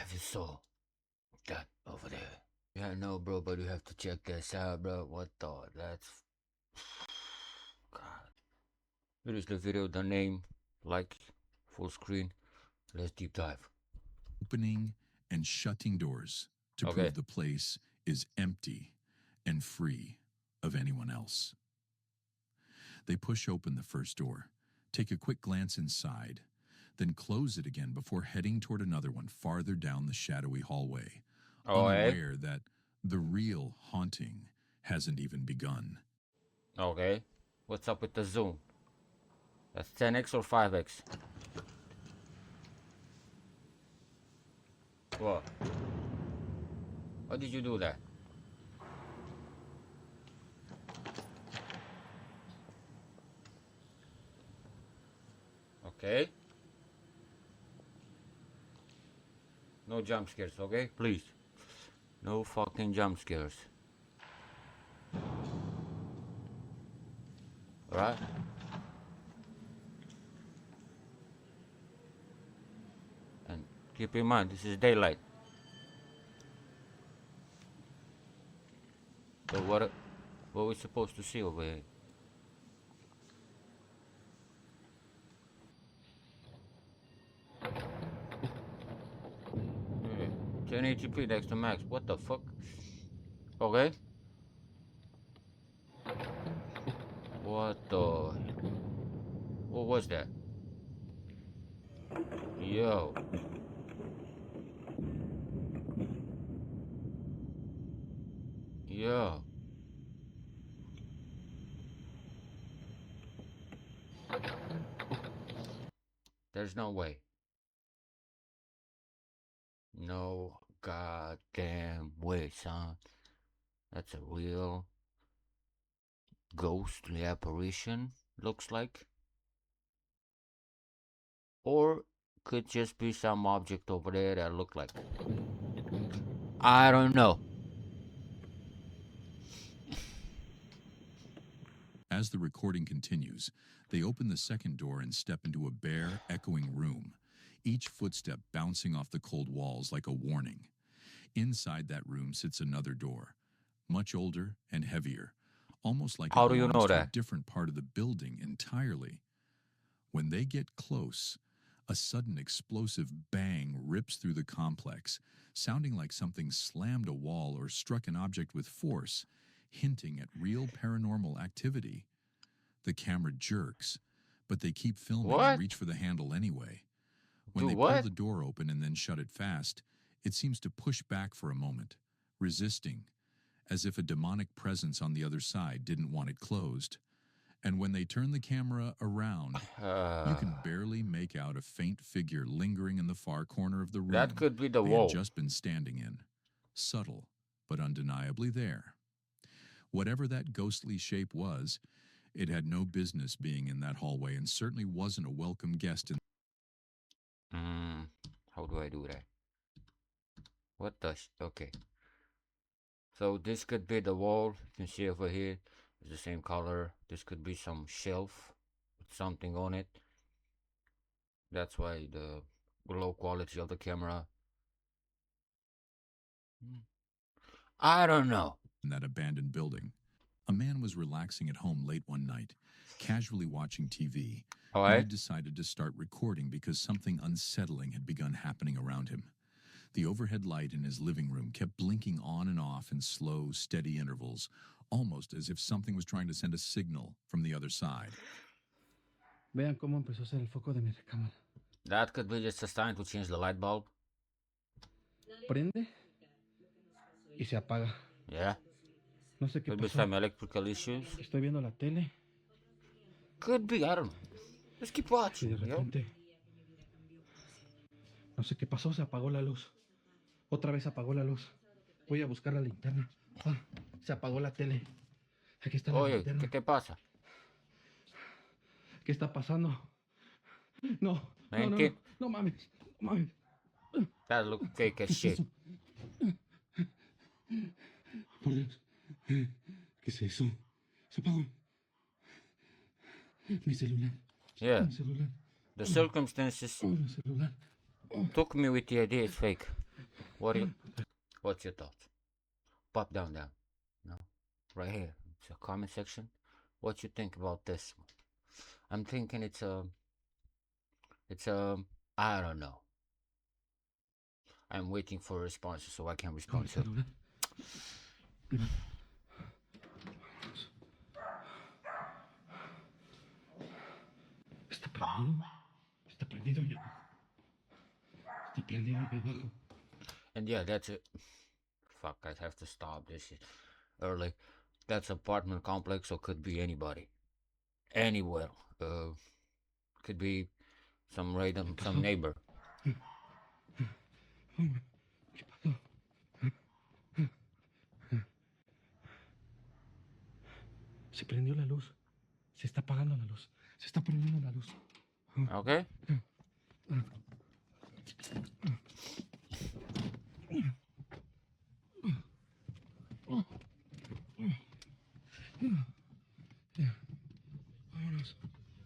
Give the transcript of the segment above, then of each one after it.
Have you saw that over there? Yeah, no, bro, but you have to check this out, bro. What the? That's. God. Here is the video, the name, like, full screen. Let's deep dive. Opening and shutting doors to Okay. prove the place is empty and free of anyone else. They push open the first door, take a quick glance inside, then close it again before heading toward another one farther down the shadowy hallway, unaware that the real haunting hasn't even begun. Okay. What's up with the zoom? That's 10x or 5x? What? Why did you do that? Okay. No jump scares, okay? Please. No fucking jump scares. Alright? And keep in mind, this is daylight. So what are we supposed to see over here? 1080p next to max. What the fuck? Okay. What the? What was that? Yo. Yo. There's no way. No goddamn way, son. That's a real ghostly apparition, looks like. Or could just be some object over there that looked like. I don't know. As the recording continues, they open the second door and step into a bare, echoing room, each footstep bouncing off the cold walls like a warning. Inside that room sits another door, much older and heavier, almost like How it do you know belongs to a that? different part of the building entirely. When they get close, a sudden explosive bang rips through the complex, sounding like something slammed a wall or struck an object with force, hinting at real paranormal activity. The camera jerks, but they keep filming What? and reach for the handle anyway. When Do they pull what? the door open and then shut it fast, it seems to push back for a moment, resisting, as if a demonic presence on the other side didn't want it closed. And when they turn the camera around, you can barely make out a faint figure lingering in the far corner of the room That could be the they wall. had just been standing in. Subtle, but undeniably there. Whatever that ghostly shape was, it had no business being in that hallway and certainly wasn't a welcome guest in. How do I do that? What the okay. So this could be the wall. You can see over here. It's the same color. This could be some shelf with something on it. That's why the low quality of the camera. I don't know. In that abandoned building. A man was relaxing at home late one night, casually watching TV, when he decided to start recording because something unsettling had begun happening around him. The overhead light in his living room kept blinking on and off in slow, steady intervals, almost as if something was trying to send a signal from the other side. Vean cómo empezó a ser el foco de mi recámara. That could be just a sign to change the light bulb. Prende y se apaga. Yeah. No sé qué Could be pasó. some electrical issues. Estoy viendo la tele Could be, I don't know. Let's keep y watching, de yo. repente, no sé qué pasó, se apagó la luz. Otra vez apagó la luz. Voy a buscar la linterna. Ah, se apagó la tele. Aquí está la Oye, linterna. ¿qué te pasa? ¿Qué está pasando? No, no, no, no, ¿Qué? no mames, no mames. That looks fake as shit. Por Dios, ¿qué es eso? Se apagó. Mi celular. Yeah. Mi celular. The circumstances Mi celular. took me with the idea it's fake. What's your thoughts? Pop down. No, right here. It's a comment section. What you think about this one? I'm thinking it's I don't know. I'm waiting for responses so I can respond to. Está prendido. Está prendido ya. Está prendido abajo. And yeah, that's it. Fuck, I have to stop this shit early. That's apartment complex, so could be anybody, anywhere. Could be some random, some neighbor. ¿Qué pasó? Se prendió la luz. Se está apagando la luz. Se está prendiendo la luz. Okay.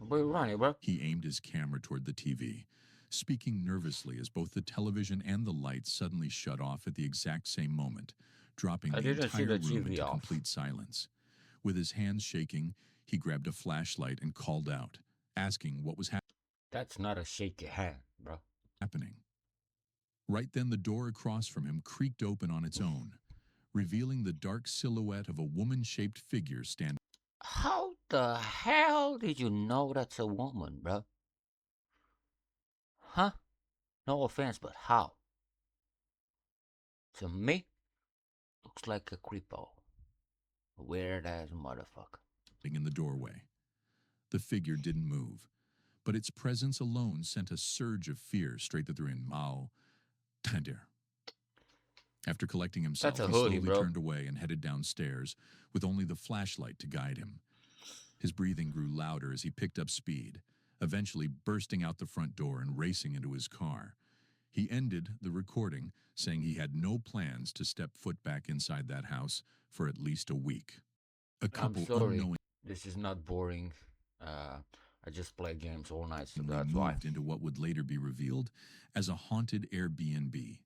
Where you running, bro? He aimed his camera toward the TV, speaking nervously as both the television and the lights suddenly shut off at the exact same moment, dropping the entire room into complete silence. With his hands shaking, he grabbed a flashlight and called out, asking what was That's not a shaky hand, bro. happening. Right then, the door across from him creaked open on its own, revealing the dark silhouette of a woman-shaped figure standing. How the hell did you know that's a woman, bro? Huh? No offense, but how? To me, looks like a creepo. A weird-ass motherfucker. In the doorway. The figure didn't move, but its presence alone sent a surge of fear straight through him. Mao Tander. After collecting himself, he slowly turned away and headed downstairs with only the flashlight to guide him. His breathing grew louder as he picked up speed, eventually bursting out the front door and racing into his car. He ended the recording saying he had no plans to step foot back inside that house for at least a week. A couple unknowing. This is not boring. I just play games all night, so that's moved why. Into what would later be revealed as a haunted Airbnb.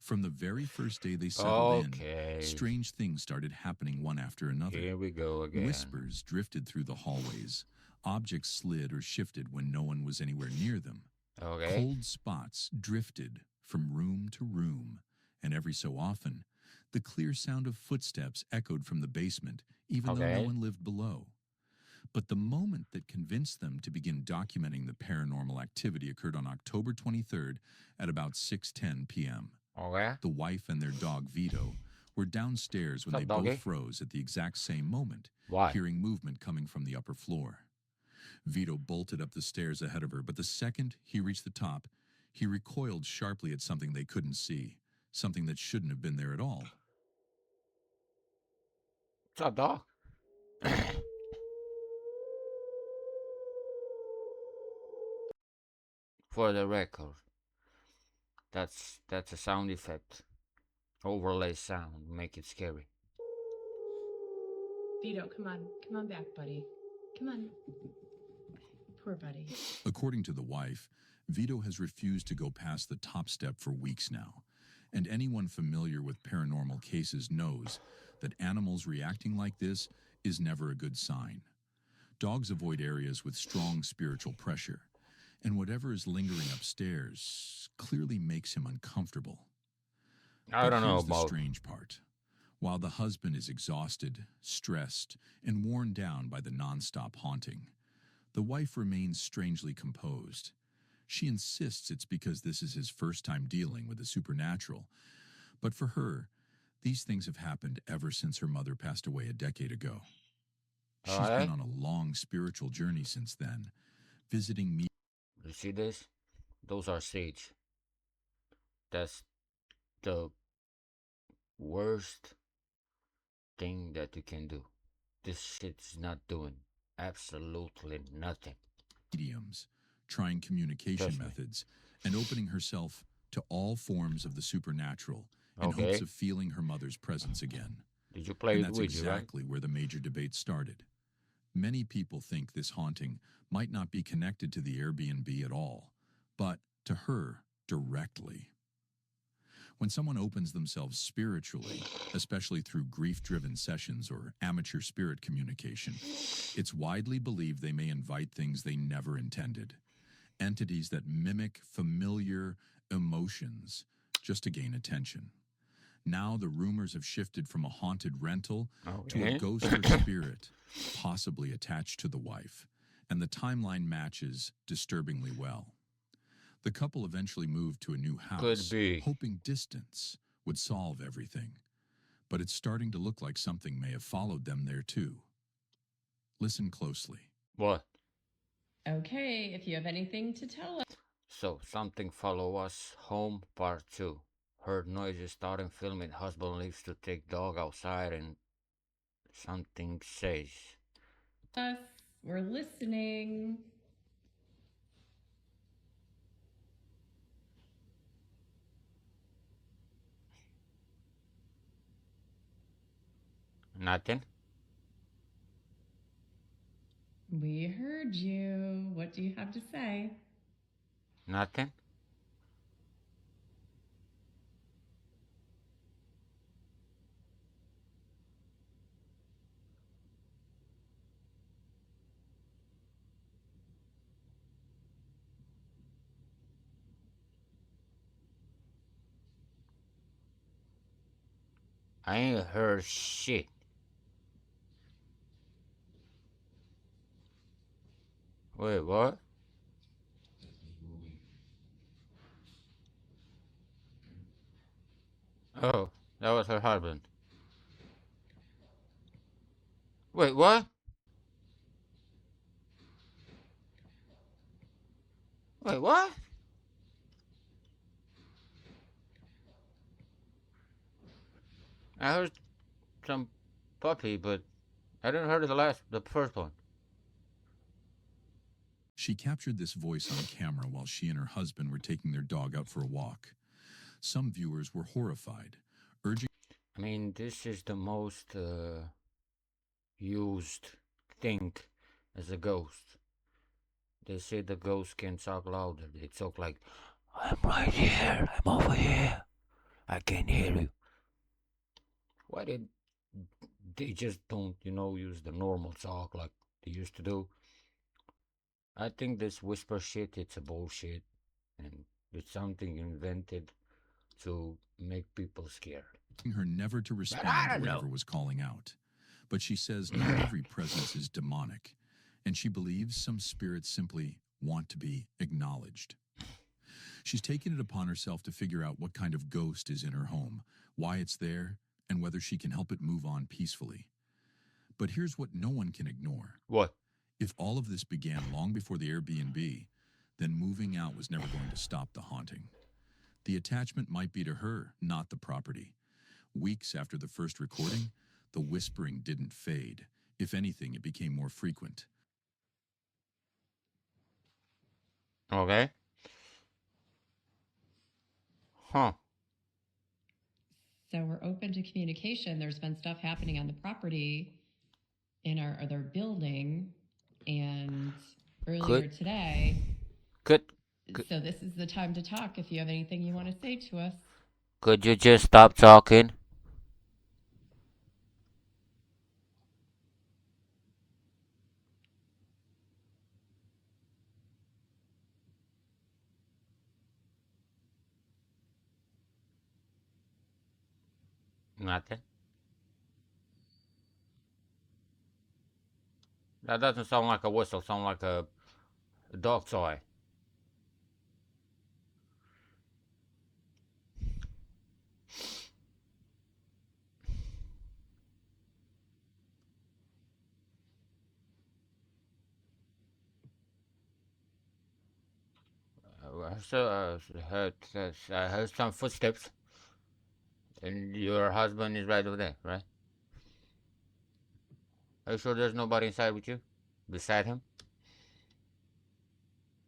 From the very first day they settled in, strange things started happening one after another. Here we go again. Whispers drifted through the hallways. Objects slid or shifted when no one was anywhere near them. Cold spots drifted from room to room, and every so often, the clear sound of footsteps echoed from the basement, even though no one lived below. But the moment that convinced them to begin documenting the paranormal activity occurred on October 23rd at about 6:10 p.m. The wife and their dog, Vito, were downstairs when they both froze at the exact same moment, hearing movement coming from the upper floor. Vito bolted up the stairs ahead of her, but the second he reached the top, he recoiled sharply at something they couldn't see, something that shouldn't have been there at all. What's up, dog? For the record, that's a sound effect. Overlay sound, make it scary. Vito, come on back, buddy. Come on. Poor buddy. According to the wife, Vito has refused to go past the top step for weeks now, and anyone familiar with paranormal cases knows that animals reacting like this is never a good sign. Dogs avoid areas with strong spiritual pressure, and whatever is lingering upstairs clearly makes him uncomfortable. I don't know about the strange part. While the husband is exhausted, stressed, and worn down by the nonstop haunting, the wife remains strangely composed. She insists it's because this is his first time dealing with the supernatural. But for her, these things have happened ever since her mother passed away a decade ago. She's been on a long spiritual journey since then, visiting me. You see this? Those are sage. That's the worst thing that you can do. This shit's not doing absolutely nothing. Mediums, trying communication methods, and opening herself to all forms of the supernatural in hopes of feeling her mother's presence again. Did you play and with that's exactly where the major debate started. Many people think this haunting might not be connected to the Airbnb at all, but to her directly. When someone opens themselves spiritually, especially through grief-driven sessions or amateur spirit communication, it's widely believed they may invite things they never intended. Entities that mimic familiar emotions just to gain attention. Now the rumors have shifted from a haunted rental to a ghost or spirit, possibly attached to the wife, and the timeline matches disturbingly well. The couple eventually moved to a new house, hoping distance would solve everything. But it's starting to look like something may have followed them there too. Listen closely. What? Okay, if you have anything to tell us. So, something follow us home, part 2. Heard noises starting filming. Husband leaves to take dog outside and something says. Us, we're listening. Nothing? We heard you. What do you have to say? Nothing? I ain't heard shit. Wait, what? Oh, that was her husband. Wait, what? Wait, what? I heard some puppy, but I didn't hear the first one. She captured this voice on camera while she and her husband were taking their dog out for a walk. Some viewers were horrified, urging... I mean, this is the most used thing as a ghost. They say the ghost can talk louder. They talk like, I'm right here, I'm over here, I can hear you. Why did they just don't, use the normal talk like they used to do? I think this whisper shit, it's a bullshit, and it's something invented to make people scared. Her never to respond to whatever was calling out. But she says not every presence is demonic, and she believes some spirits simply want to be acknowledged. She's taken it upon herself to figure out what kind of ghost is in her home, why it's there, and whether she can help it move on peacefully. But here's what no one can ignore. What? If all of this began long before the Airbnb, then moving out was never going to stop the haunting. The attachment might be to her, not the property. Weeks after the first recording, the whispering didn't fade. If anything, it became more frequent. Okay. Huh. So we're open to communication. There's been stuff happening on the property in our other building, and earlier today. So this is the time to talk if you have anything you want to say to us. Could you just stop talking? Nothing. That doesn't sound like a whistle. Sound like a dog toy. I heard some footsteps, and your husband is right over there, right? Are you sure there's nobody inside with you, beside him?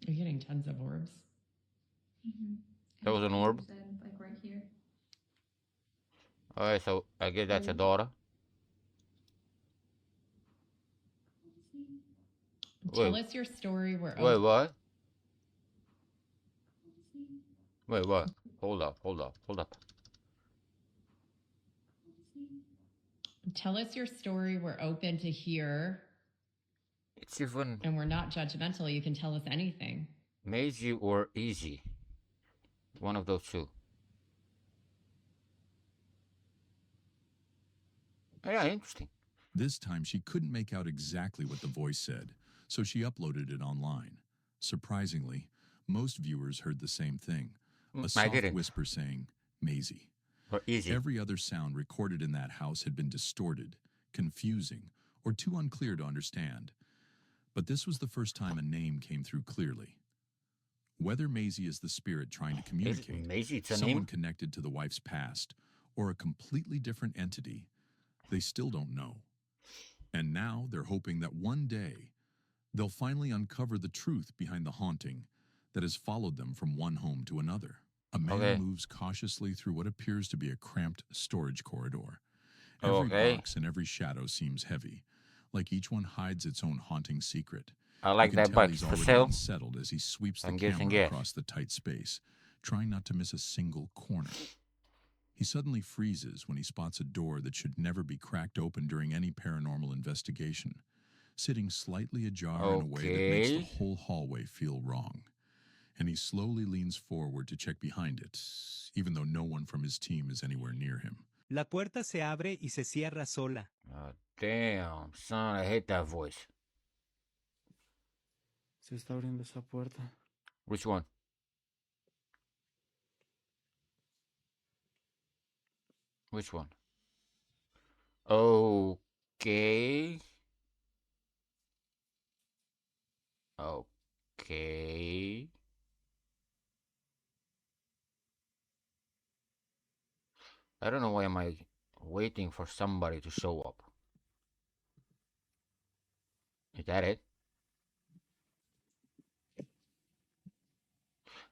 You're getting tons of orbs. That was an orb? Like right here. Alright, so I guess that's a daughter. Tell us your story. Wait, what? Wait, what? Hold up. Tell us your story. We're open to hear. It's even... And we're not judgmental. You can tell us anything. Maisie or Easy. One of those two. Yeah, interesting. This time she couldn't make out exactly what the voice said, so she uploaded it online. Surprisingly, most viewers heard the same thing. A soft whisper saying, Maisie. Or Easy. Every other sound recorded in that house had been distorted, confusing, or too unclear to understand. But this was the first time a name came through clearly. Whether Maisie is the spirit trying to communicate, someone connected to the wife's past, or a completely different entity, they still don't know. And now they're hoping that one day they'll finally uncover the truth behind the haunting that has followed them from one home to another. A man moves cautiously through what appears to be a cramped storage corridor. Every box and every shadow seems heavy, like each one hides its own haunting secret. I like that box he's for already sale. unsettled as he sweeps the camera across the tight space, trying not to miss a single corner. He suddenly freezes when he spots a door that should never be cracked open during any paranormal investigation, sitting slightly ajar in a way that makes the whole hallway feel wrong. And he slowly leans forward to check behind it, even though no one from his team is anywhere near him. La puerta se abre y se cierra sola. Oh, damn, son, I hate that voice. Se está abriendo esa puerta. Which one? Which one? Okay. Okay. I don't know why am I waiting for somebody to show up. Is that it?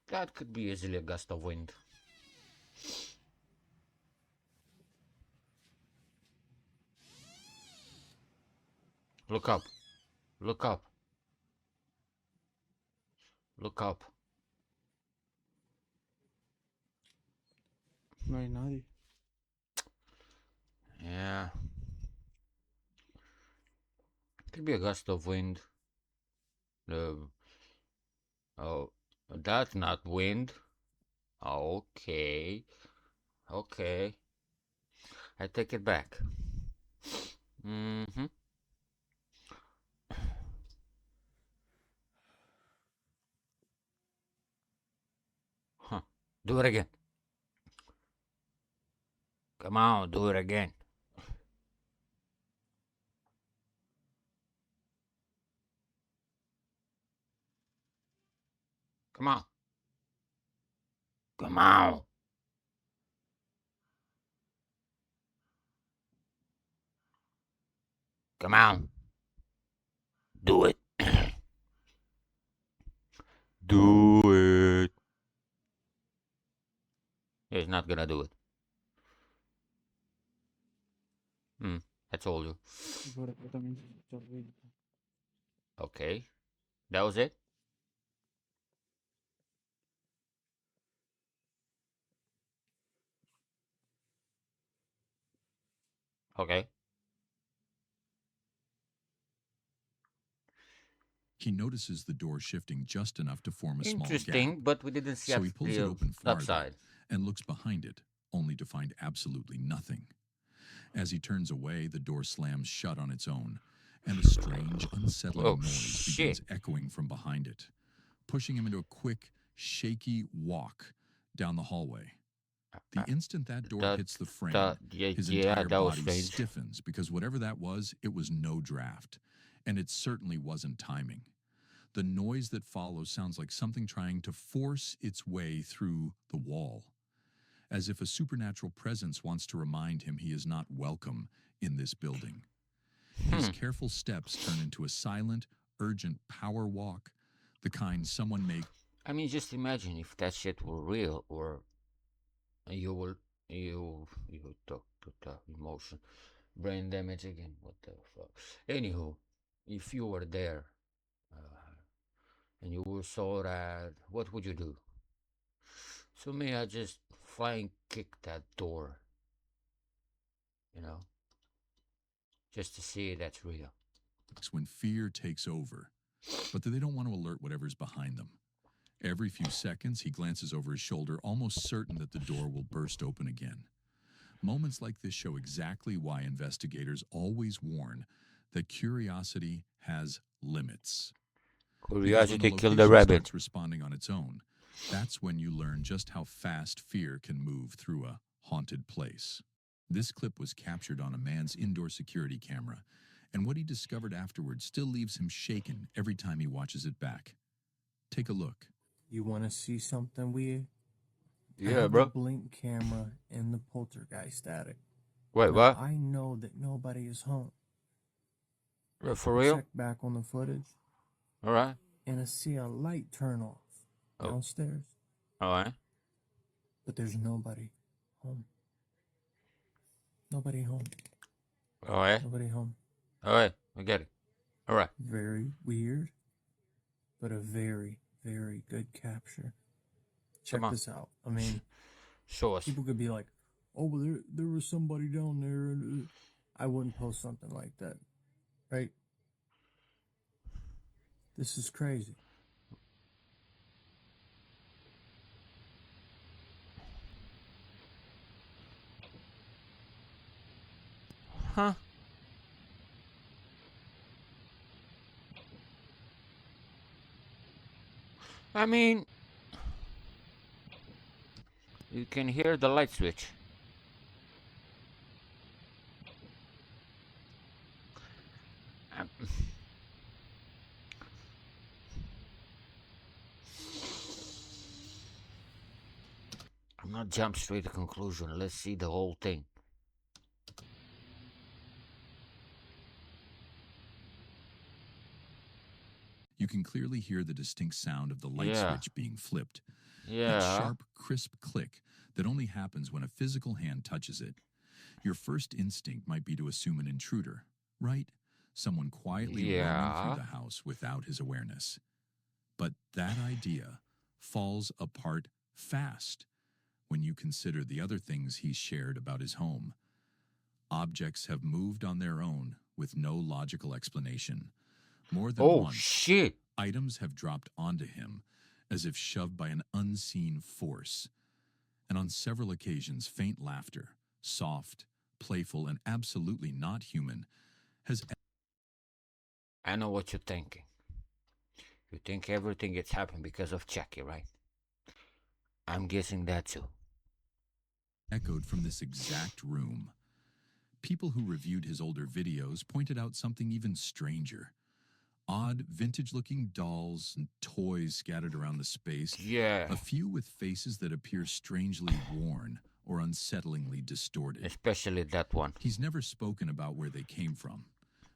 That could be easily a gust of wind. Look up. Look up. Look up. No hay nadie. Yeah. Could be a gust of wind. Oh, that's not wind. Okay. Okay. I take it back. Mm-hmm. Huh. Do it again. Come on, do it again. Come on. Come on. Come on. Do it. Do it. He's not gonna do it. I told you. Okay. That was it? Okay. He notices the door shifting just enough to form a small gap. Interesting, but we didn't see so he pulls it open farther upside and looks behind it, only to find absolutely nothing. As he turns away, the door slams shut on its own, and a strange, unsettling noise begins echoing from behind it, pushing him into a quick, shaky walk down the hallway. The instant that door hits the frame, his entire body stiffens because whatever that was, it was no draft, and it certainly wasn't timing. The noise that follows sounds like something trying to force its way through the wall, as if a supernatural presence wants to remind him he is not welcome in this building. His careful steps turn into a silent, urgent power walk, the kind someone may... I mean, just imagine if that shit were real, or you talk to the emotion. Brain damage again, what the fuck. Anywho, if you were there, and you saw that, what would you do? So me, I just flying kick that door. You know? just to see that's real. When fear takes over, but they don't want to alert whatever's behind them. Every few seconds, he glances over his shoulder, almost certain that the door will burst open again. Moments like this show exactly why investigators always warn that curiosity has limits. Curiosity killed the location rabbit. starts responding on its own, that's when you learn just how fast fear can move through a haunted place. This clip was captured on a man's indoor security camera, and what he discovered afterwards still leaves him shaken every time he watches it back. Take a look. You want to see something weird? I Yeah, have bro. a blink camera in the poltergeist static. Wait, now, what? I know that nobody is home. For real? Check back on the footage. All right. And I see a light turn off downstairs. All right. But there's nobody home. Nobody home. All right. Nobody home. All right. I get it. All right. Very weird, but a very, very good capture. Check this out. I mean, show us. People could be like, "Oh, well, there was somebody down there," and I wouldn't post something like that, right? This is crazy. Huh? I mean, you can hear the light switch. I'm not jump straight to conclusion. Let's see the whole thing. You can clearly hear the distinct sound of the light switch being flipped. Yeah. That sharp, crisp click that only happens when a physical hand touches it. Your first instinct might be to assume an intruder, right? Someone quietly roaming through the house without his awareness. But that idea falls apart fast when you consider the other things he's shared about his home. Objects have moved on their own with no logical explanation. More than once, items have dropped onto him as if shoved by an unseen force. And on several occasions, faint laughter, soft, playful, and absolutely not human, has... I know what you're thinking. You think everything gets happened because of Chucky, right? I'm guessing that too. Echoed from this exact room. People who reviewed his older videos pointed out something even stranger. Odd, vintage-looking dolls and toys scattered around the space. Yeah. A few with faces that appear strangely worn or unsettlingly distorted. Especially that one. He's never spoken about where they came from,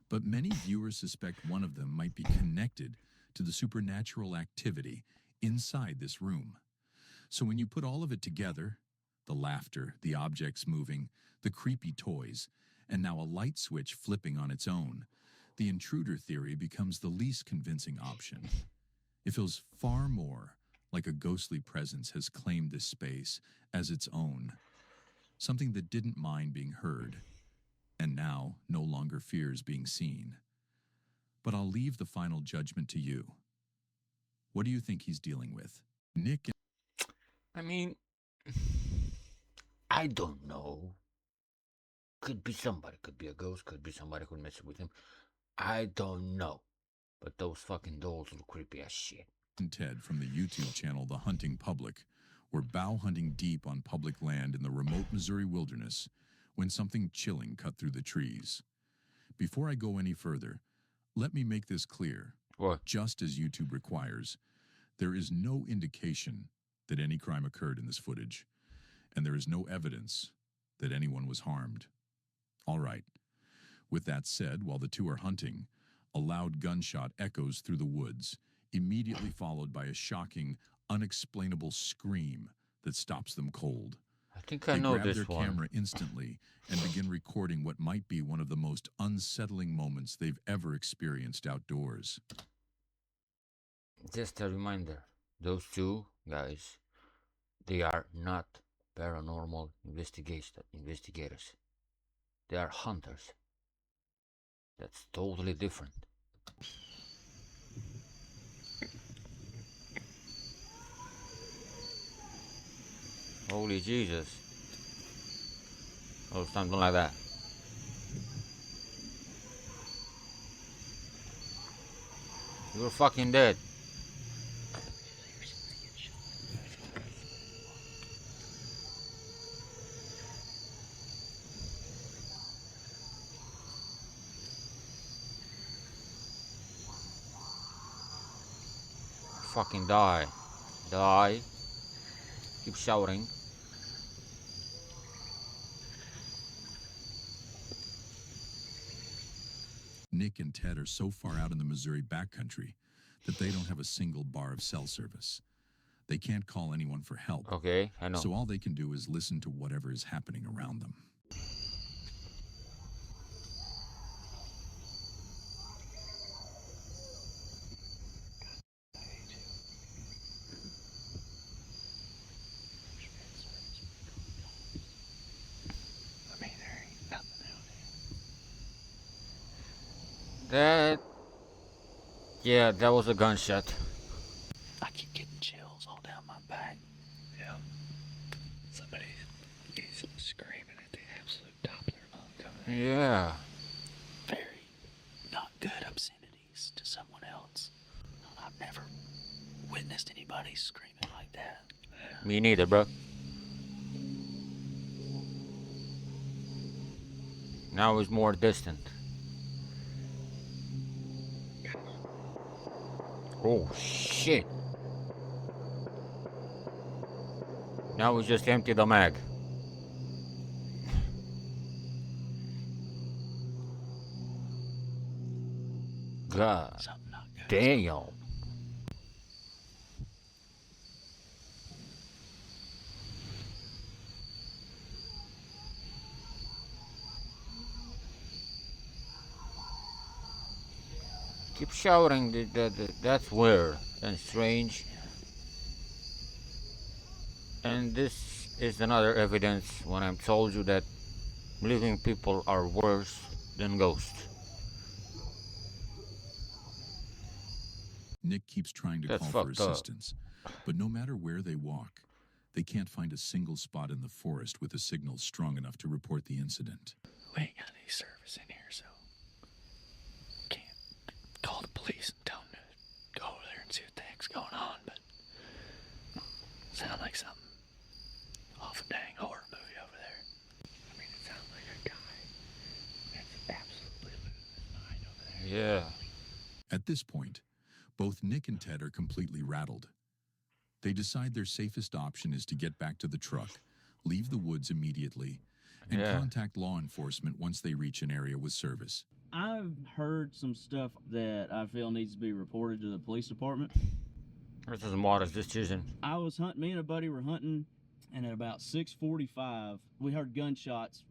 but many viewers suspect one of them might be connected to the supernatural activity inside this room. So when you put all of it together, the laughter, the objects moving, the creepy toys, and now a light switch flipping on its own, the intruder theory becomes the least convincing option. It feels far more like a ghostly presence has claimed this space as its own, something that didn't mind being heard, and now no longer fears being seen. But I'll leave the final judgment to you. What do you think he's dealing with? Nick? I mean, I don't know. Could be somebody, could be a ghost, could be somebody who messed with him. I don't know. But those fucking dolls look creepy as shit. And Ted from the YouTube channel The Hunting Public were bow hunting deep on public land in the remote Missouri wilderness when something chilling cut through the trees. Before I go any further, let me make this clear. What? Just as YouTube requires, there is no indication that any crime occurred in this footage, and there is no evidence that anyone was harmed. All right. With that said, while the two are hunting, a loud gunshot echoes through the woods, immediately followed by a shocking, unexplainable scream that stops them cold. I think I know this one. They grab their camera instantly and begin recording what might be one of the most unsettling moments they've ever experienced outdoors. Just a reminder, those two guys, they are not paranormal investigators. They are hunters. That's totally different. Holy Jesus. Or something like that. You're fucking dead. Fucking die. Die. Keep shouting. Nick and Ted are so far out in the Missouri backcountry that they don't have a single bar of cell service. They can't call anyone for help. Okay, I know. So all they can do is listen to whatever is happening around them. That... Yeah, that was a gunshot. I keep getting chills all down my back. Yeah. Somebody's screaming at the absolute top of their lungs over there. Yeah. Very not good obscenities to someone else. I've never witnessed anybody screaming like that. Me neither, bro. Now it's more distant. Oh shit. Now we just empty the mag. God damn. Keep shouting. That's weird and strange. And this is another evidence when I told you that living people are worse than ghosts. Nick keeps trying to call for assistance, but no matter where they walk, they can't find a single spot in the forest with a signal strong enough to report the incident. We ain't got any service in here, so can't call the police and tell them to go over there and see what the heck's going on, but sound like something off a dang horror movie over there. I mean, it sounds like a guy that's absolutely losing his mind over there. Yeah. At this point, both Nick and Ted are completely rattled. They decide their safest option is to get back to the truck, leave the woods immediately, and contact law enforcement once they reach an area with service. I've heard some stuff that I feel needs to be reported to the police department. This is Marta's decision. I was hunting, me and a buddy were hunting, and at about 6:45, we heard gunshots,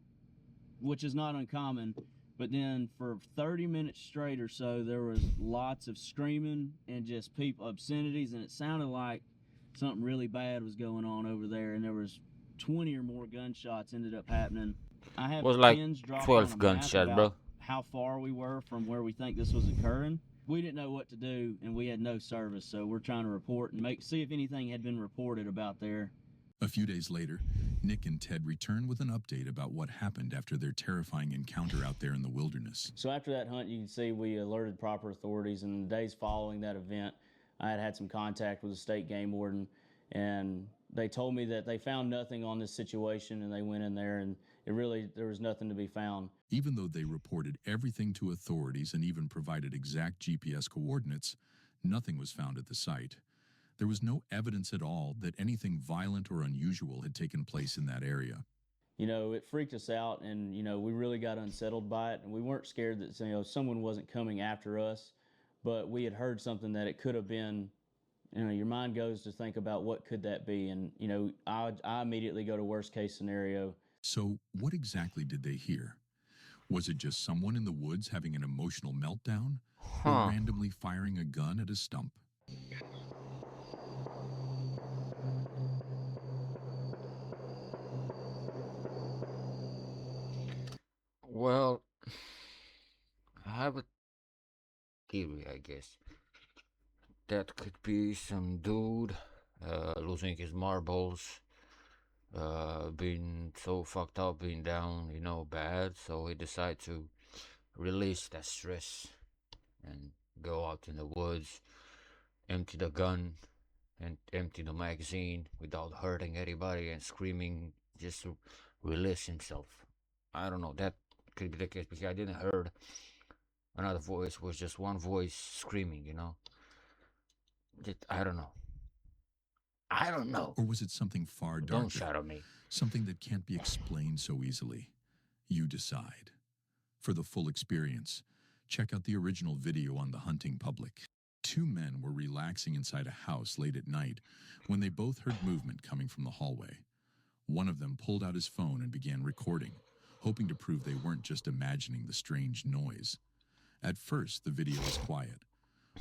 which is not uncommon. But then for 30 minutes straight or so, there was lots of screaming and just people obscenities, and it sounded like something really bad was going on over there, and there was 20 or more gunshots ended up happening. I have was like pins dropped 12 on gunshots, bro. How far we were from where we think this was occurring. We didn't know what to do, and we had no service, so we're trying to report and see if anything had been reported about there. A few days later, Nick and Ted return with an update about what happened after their terrifying encounter out there in the wilderness. So after that hunt, you can see we alerted proper authorities, and the days following that event, I had some contact with the state game warden, and they told me that they found nothing on this situation, and they went in there, and there was nothing to be found. Even though they reported everything to authorities and even provided exact GPS coordinates, nothing was found at the site. There was no evidence at all that anything violent or unusual had taken place in that area. You know, it freaked us out, and, you know, we really got unsettled by it, and we weren't scared that, you know, someone wasn't coming after us, but we had heard something that it could have been. You know, your mind goes to think about what could that be, and, you know, I immediately go to worst case scenario. So what exactly did they hear? Was it just someone in the woods having an emotional meltdown, or randomly firing a gun at a stump? Well, eerie, I guess. That could be some dude losing his marbles, being so fucked up, being down, bad. So he decided to release that stress and go out in the woods, empty the gun, and empty the magazine without hurting anybody and screaming just to release himself. I don't know. That could be the case because I didn't heard another voice. It was just one voice screaming. I don't know. I don't know. Or was it something far darker? Don't shout at me. Something that can't be explained so easily. You decide. For the full experience, check out the original video on The Hunting Public. Two men were relaxing inside a house late at night when they both heard movement coming from the hallway. One of them pulled out his phone and began recording, hoping to prove they weren't just imagining the strange noise. At first, the video was quiet,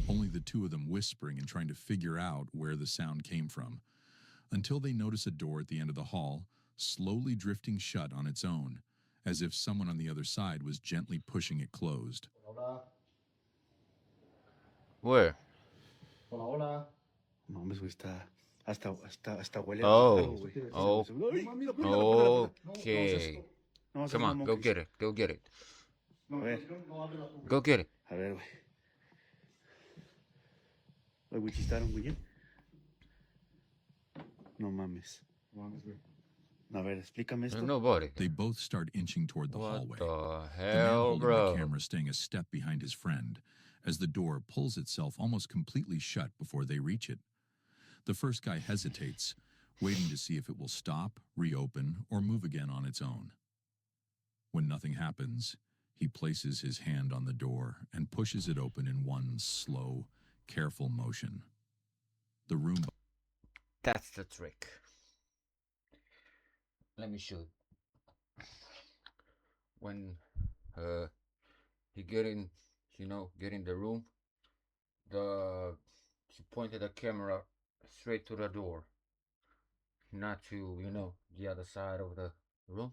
only the two of them whispering and trying to figure out where the sound came from, until they notice a door at the end of the hall slowly drifting shut on its own, as if someone on the other side was gently pushing it closed. Where? Hola, hola. No, hombre, güey, hasta huele Oh, raro, güey. oh, okay. Come on, go get it. Go get it. A ver. Go get it. A ver, güey. Güey, ¿chistaron, güey? No mames. No mames, güey. A ver, explícame esto. There's nobody. They both start inching toward the hallway. What the man hell, holding bro? the camera staying a step behind his friend as the door pulls itself almost completely shut before they reach it. The first guy hesitates, waiting to see if it will stop, reopen, or move again on its own. When nothing happens, he places his hand on the door and pushes it open in one slow, careful motion. The room... That's the trick. Let me show you. When he get in the room, he pointed the camera straight to the door, not to, the other side of the room.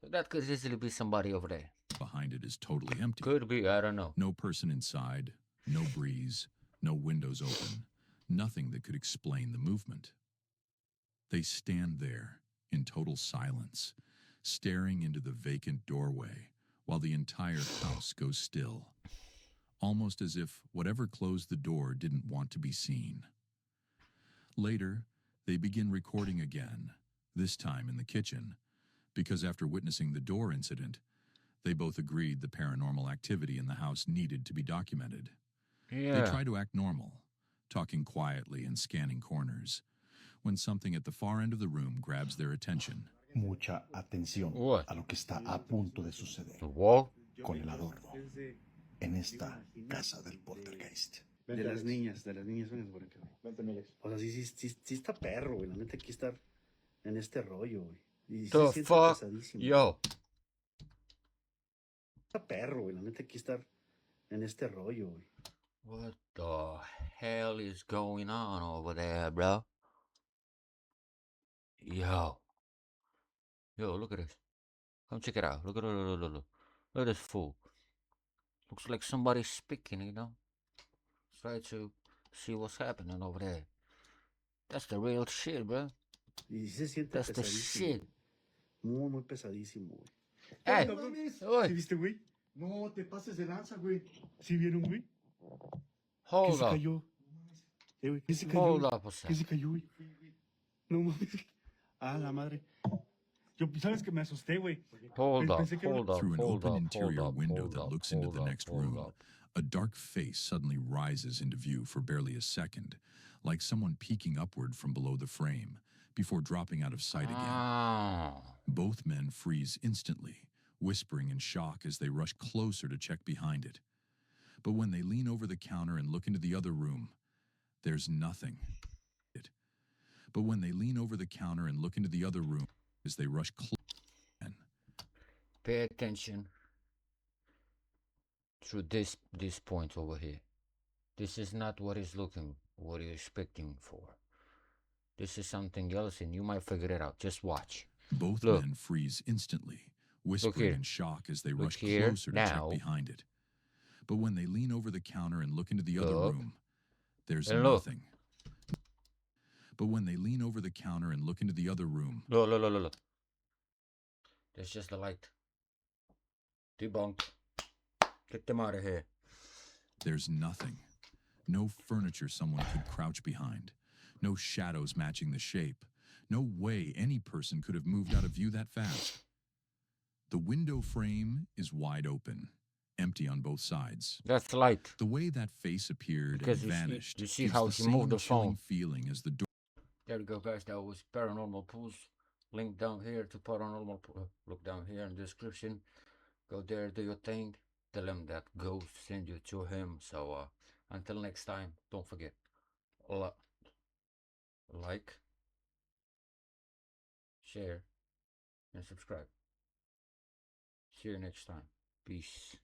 So that could easily be somebody over there. Behind it is totally empty. Could be, I don't know. No person inside, no breeze, no windows open, nothing that could explain the movement. They stand there in total silence, staring into the vacant doorway while the entire house goes still, almost as if whatever closed the door didn't want to be seen. Later, they begin recording again, this time in the kitchen, because after witnessing the door incident, they both agreed the paranormal activity in the house needed to be documented. Yeah. They try to act normal, talking quietly and scanning corners, when something at the far end of the room grabs their attention. Mucha atención What? a lo que está a punto de suceder The wall? con el adorno en esta casa del poltergeist. De las niñas, vengan por acá. O sea, sí está perro, güey. La neta, aquí estar en este rollo, güey. Y sí The se siente fuck? pesadísimo. Yo. Está perro, güey. La neta, aquí estar en este rollo, güey. What the hell is going on over there, bro? Yo, look at this. Come check it out. Look at look at this fool. Looks like somebody's speaking, Try to see what's happening over there. That's the real shit, bro. Y sí se siente That's the pesadísimo. shit. Muy, muy pesadísimo, güey. Hey, No mames. oy. ¿Sí viste, güey? No te pases de lanza, güey. ¿Sí vieron, güey? ¿Qué Hold se up. cayó? Güey, ¿qué se cayó? Hold up a ¿Qué second. se cayó, güey? No mames. Ah, la madre. Yo, ¿sabes que me asusté, güey? Hold up, Pensé que era- hold up, Through an hold open up, interior hold up, window hold that up, looks into hold the up, next hold room, up. a dark face suddenly rises into view for barely a second, like someone peeking upward from below the frame, before dropping out of sight again. Ah. Both men freeze instantly, whispering in shock as they rush closer to check behind it. But when they lean over the counter and look into the other room, there's nothing. But when they lean over the counter and look into the other room, as they rush closer, Pay attention to this point over here. This is not what you're expecting for. This is something else, and you might figure it out. Just watch. both Look. men freeze instantly, whispering here. in shock as they Look rush here, closer to check now. behind it. But when they lean over the counter and look into the other room, there's Hello. nothing. But when they lean over the counter and look into the other room, look. There's just the light. Debunked. Get them out of here. There's nothing. No furniture someone could crouch behind. No shadows matching the shape. No way any person could have moved out of view that fast. The window frame is wide open, empty on both sides. That's light. The way that face appeared because and vanished you see gives how the she same moved the chilling phone. feeling as the door. There we go, guys. That was Paranormal Pools. Link down here to Paranormal. Look down here in the description. Go there, do your thing. Tell him that ghost send you to him. So until next time, don't forget, like, share, and subscribe. See you next time. Peace.